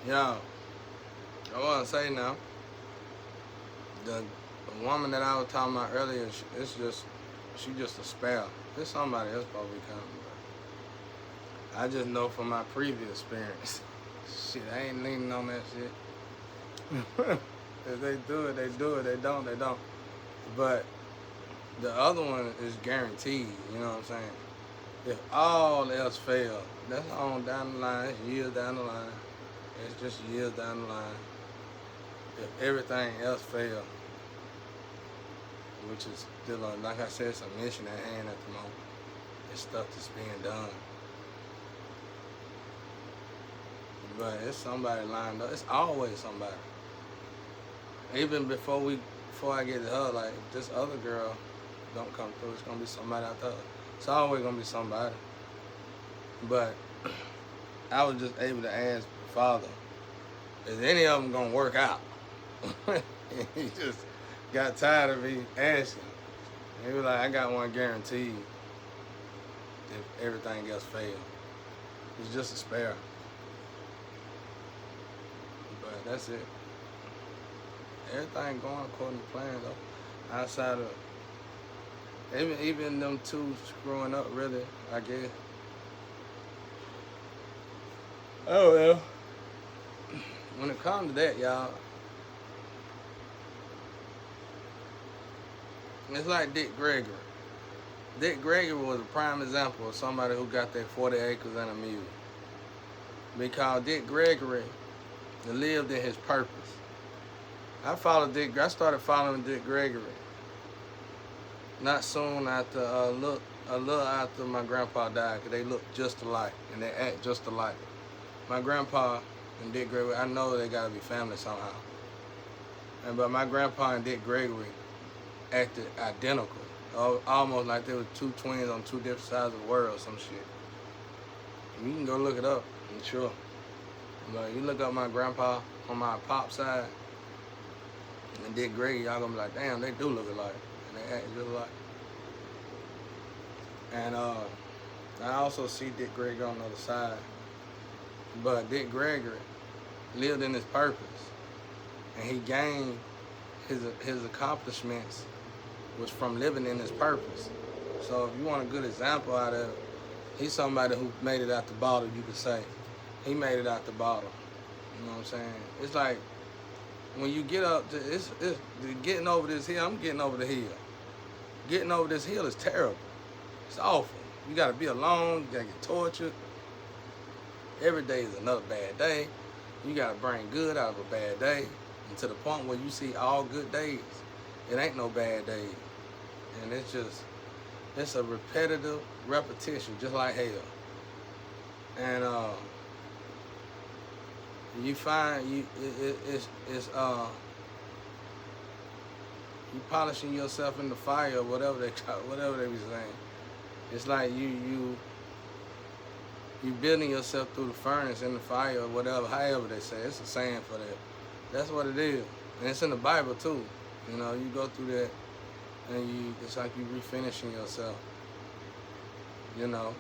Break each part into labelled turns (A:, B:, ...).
A: Yo, I want to say now, the woman that I was talking about earlier, she just a spell. There's somebody else supposed to be coming, but I just know from my previous experience. Shit, I ain't leaning on that shit. If they do it, they do it. They don't, they don't. But the other one is guaranteed. You know what I'm saying? If all else fails, that's on down the line. It's years down the line. It's just years down the line. If everything else fails, which is still, like I said, it's a mission at hand at the moment. It's stuff that's being done. But it's somebody lined up. It's always somebody. Even before I get to her, like if this other girl don't come through, it's gonna be somebody out there. It's always gonna be somebody. But I was just able to ask the Father, is any of them gonna work out? He just got tired of me asking. He was like, I got one guaranteed if everything else fails. It's just a spare. But that's it. Everything going according to plan though. Outside of even them two screwing up really, I guess. Oh well. When it comes to that, y'all, it's like Dick Gregory. Dick Gregory was a prime example of somebody who got their 40 acres and a mule. Because Dick Gregory lived in his purpose. I started following Dick Gregory not soon after, a little after my grandpa died, because they look just alike and they act just alike. My grandpa and Dick Gregory, I know they gotta be family somehow. But my grandpa and Dick Gregory acted identical, almost like they were two twins on two different sides of the world or some shit. You can go look it up, I'm sure. But you look up my grandpa on my pop side and Dick Gregory, y'all gonna be like, damn, they do look alike. And they act just alike. And I also see Dick Gregory on the other side. But Dick Gregory lived in his purpose. And he gained his accomplishments was from living in his purpose. So if you want a good example out of it, he's somebody who made it out the bottle, you could say. He made it out the bottle. You know what I'm saying? It's like when you get up to it's getting over this hill, I'm getting over the hill. Getting over this hill is terrible. It's awful. You gotta be alone, you gotta get tortured. Every day is another bad day. You gotta bring good out of a bad day. And to the point where you see all good days. It ain't no bad days. And it's a repetitive repetition, just like hell. And you find you polishing yourself in the fire or whatever they be saying. It's like you building yourself through the furnace in the fire or whatever, however they say. It's a saying for that. That's what it is. And it's in the Bible too. You know, you go through that and it's like you refinishing yourself. You know.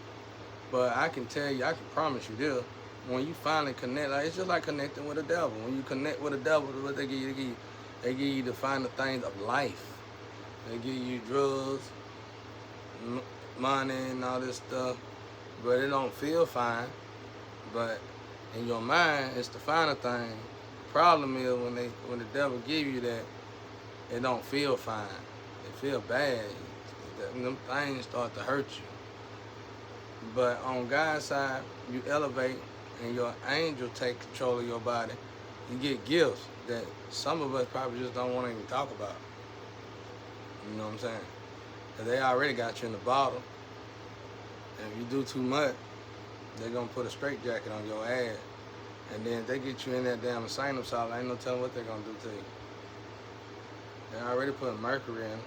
A: But I can tell you, I can promise you this, when you finally connect, like it's just like connecting with the devil. When you connect with the devil, what they give you? They give you the finer things of life. They give you drugs, money, and all this stuff. But it don't feel fine. But in your mind, it's the finer thing. The problem is when the devil give you that, it don't feel fine. It feel bad. Them things start to hurt you. But on God's side, you elevate and your angel take control of your body. You get gifts that some of us probably just don't want to even talk about. You know what I'm saying? Because they already got you in the bottle. And if you do too much, they're going to put a straitjacket on your ass. And then if they get you in that damn insane asylum, ain't no telling what they're going to do to you. They already put mercury in.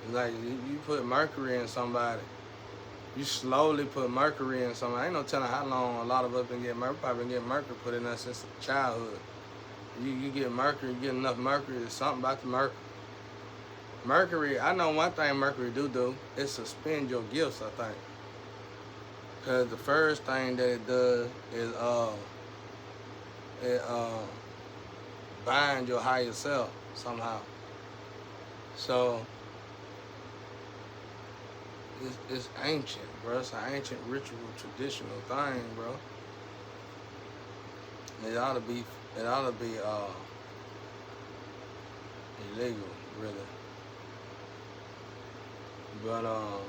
A: It's like you put mercury in somebody. You slowly put mercury in somebody. Ain't no telling how long a lot of us been getting mercury. Probably been getting mercury put in us since childhood. You get mercury, you get enough mercury, there's something about the mercury. Mercury, I know one thing mercury do, it suspend your gifts, I think. Because the first thing that it does is it bind your higher self somehow. So it's ancient, bro. It's an ancient ritual, traditional thing, bro. It ought to be illegal, really. But so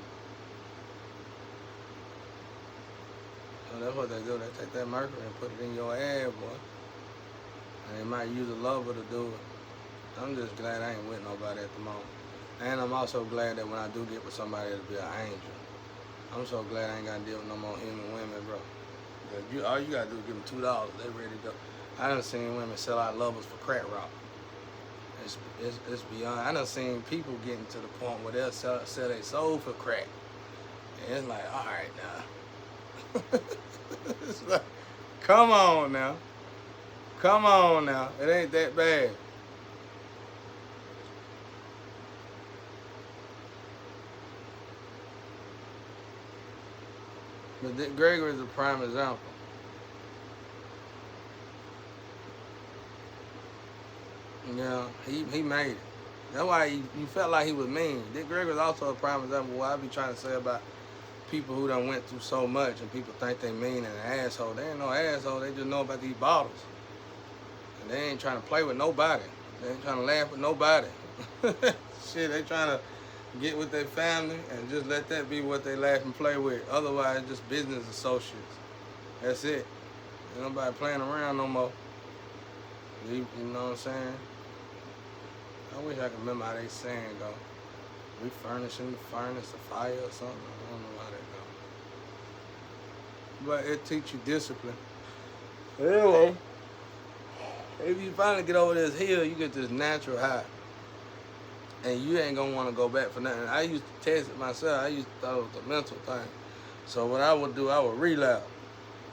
A: that's what they do. They take that mercury and put it in your ass, boy. And they might use a lover to do it. I'm just glad I ain't with nobody at the moment. And I'm also glad that when I do get with somebody, it'll be an angel. I'm so glad I ain't gotta deal with no more human women, bro. All you gotta do is give them $2, they ready to go. I done seen women sell out lovers for crack rock. It's beyond. I done seen people getting to the point where they'll sell their soul for crack. And it's like, all right now. It's like, come on now. Come on now. It ain't that bad. But Dick Gregory is a prime example. Yeah, he made it. That's why you felt like he was mean. Dick Gregory is also a prime example of what I be trying to say about people who done went through so much and people think they mean and an asshole. They ain't no asshole. They just know about these bottles. And they ain't trying to play with nobody. They ain't trying to laugh with nobody. Shit, they trying to get with their family and just let that be what they laugh and play with. Otherwise, just business associates. That's it. Ain't nobody playing around no more. You know what I'm saying? I wish I could remember how they saying go. We furnishing the furnace, the fire or something. I don't know how that go. But it teach you discipline. Anyway, if you finally get over this hill, you get this natural high. And you ain't gonna wanna go back for nothing. I used to test it myself. I used to thought it was a mental thing. So what I would do, I would relapse.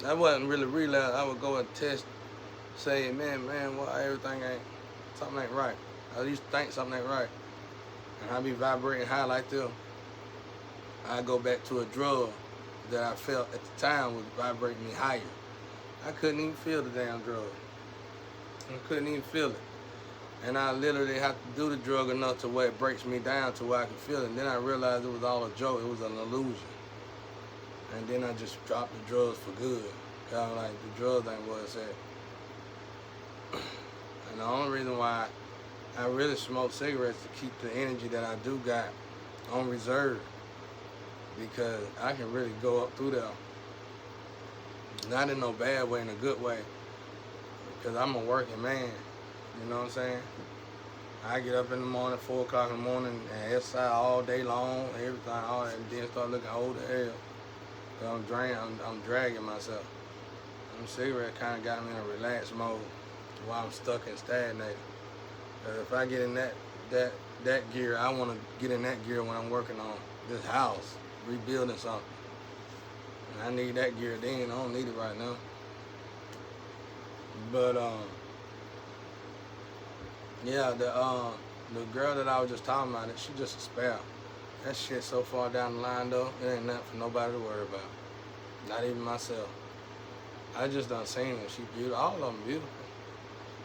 A: I wasn't really relapse. I would go and test, say, man, why everything something ain't right. I used to think something ain't right. And I be vibrating high like this. I go back to a drug that I felt at the time was vibrating me higher. I couldn't even feel the damn drug. I couldn't even feel it. And I literally have to do the drug enough to where it breaks me down to where I can feel it. And then I realized it was all a joke. It was an illusion. And then I just dropped the drugs for good. Kind of like the drugs ain't what it said. And the only reason why I really smoke cigarettes to keep the energy that I do got on reserve, because I can really go up through there. Not in no bad way, in a good way. Because I'm a working man. You know what I'm saying? I get up in the morning, 4 o'clock in the morning, and exercise all day long, everything, all that, and then start looking old as hell. Cause I'm dragging myself. Them cigarettes kind of got me in a relaxed mode while I'm stuck and stagnated. If I get in that gear, I want to get in that gear when I'm working on this house, rebuilding something. And I need that gear then. I don't need it right now. But yeah, the girl that I was just talking about, she just a spell. That shit so far down the line though, it ain't nothing for nobody to worry about. Not even myself. I just done seen her. She beautiful. All of them beautiful.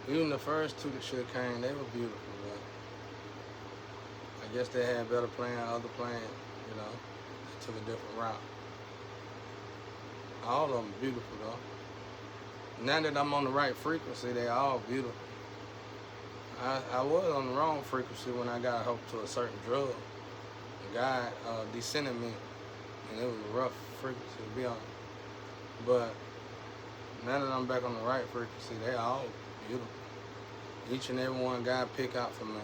A: Even the first two that should have came, they were beautiful, but I guess they had better plan, other plans, you know. They took a different route. All of them beautiful though. Now that I'm on the right frequency, they all beautiful. I was on the wrong frequency when I got hooked to a certain drug. The guy descended me, and it was a rough frequency to be on. But now that I'm back on the right frequency, they all beautiful. Each and every one guy pick out for me,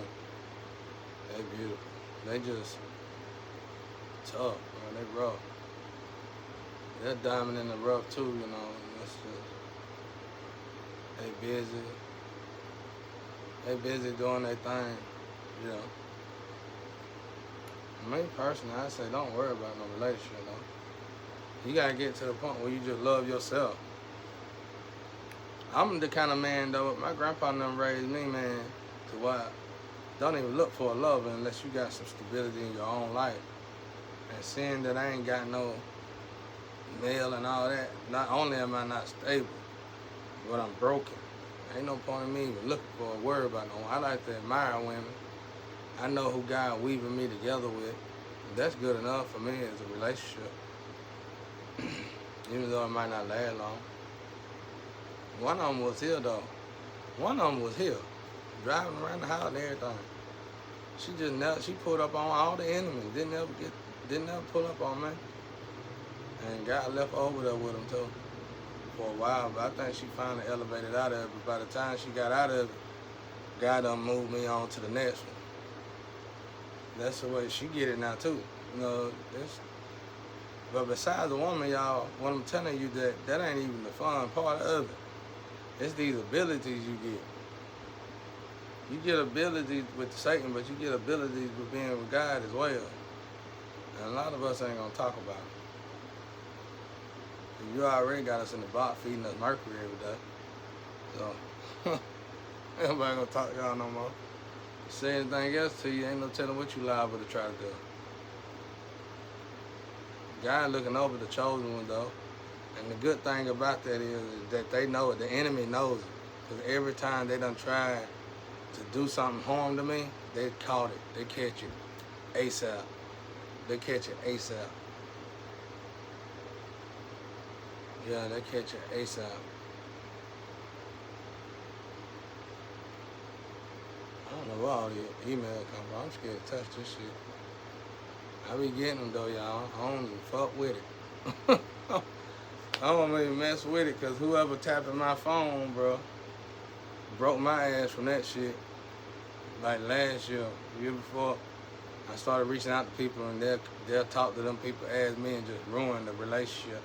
A: they beautiful. They just tough, bro. They rough. They're diamond in the rough too, you know. It's just, they busy. They busy doing their thing, you know. Me personally, I say don't worry about no relationship, though. You gotta get to the point where you just love yourself. I'm the kind of man, though, my grandpa never raised me, man, to why don't even look for a lover unless you got some stability in your own life. And seeing that I ain't got no male and all that, not only am I not stable, but I'm broken. Ain't no point in me even looking for a word about no one. I like to admire women. I know who God weaving me together with. That's good enough for me as a relationship. Even though it might not last long. One of them was here though. One of them was here, driving around the house and everything. She just never, she pulled up on all the enemies. Didn't ever pull up on me. And God left over there with him too for a while. But I think she finally elevated out of it. But by the time she got out of it, God done moved me on to the next one. That's the way she get it now too. You know, but besides the woman, y'all, what I'm telling you, that ain't even the fun part of it. It's these abilities you get. You get abilities with Satan, but you get abilities with being with God as well. And a lot of us ain't gonna talk about it. You already got us in the box feeding us mercury every day. So, everybody gonna talk to y'all no more. Say anything else to you, ain't no telling what you liable to try to do. God looking over the chosen one though. And the good thing about that is that they know it. The enemy knows it. Because every time they done tried to do something harm to me, they caught it. They catch it ASAP. They catch it ASAP. Yeah, they catch it ASAP. I don't know where all the emails come from. I'm scared to touch this shit. I be getting them though, y'all. I don't even fuck with it. I don't even mess with it, because whoever tapping my phone, bro, broke my ass from that shit. Like last year, the year before, I started reaching out to people, and they'll talk to them people as me and just ruin the relationship.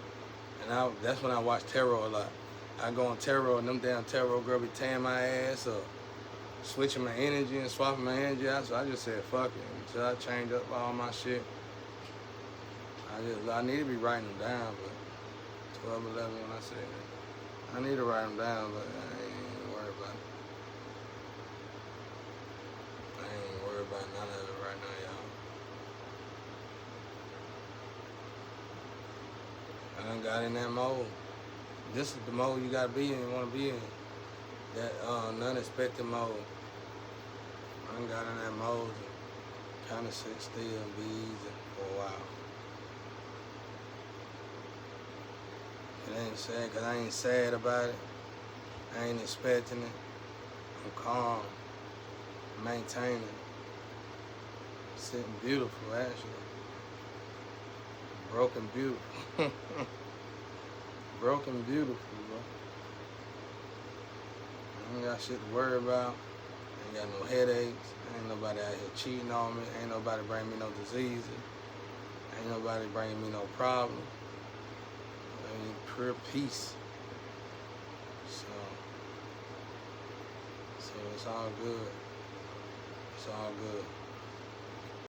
A: And that's when I watch tarot a lot. I go on tarot, and them damn tarot girl be tearing my ass up, switching my energy and swapping my energy out. So I just said, fuck it. Until I change up all my shit. I need to be writing them down, but 12, 11 when I say that. I need to write them down, but I ain't worried about it. I ain't worried about none of it right now, y'all. I done got in that mode. This is the mode you gotta be in, you wanna be in. That non-expected mode. I done got in that mode to kinda sit still and be easy for a while. It ain't sad, cause I ain't sad about it. I ain't expecting it. I'm calm, maintaining, sitting beautiful actually. Broken beautiful. Broken beautiful, bro. I ain't got shit to worry about. I ain't got no headaches. Ain't nobody out here cheating on me. Ain't nobody bringing me no diseases. Ain't nobody bringing me no problems. I mean, pure peace. So it's all good. It's all good.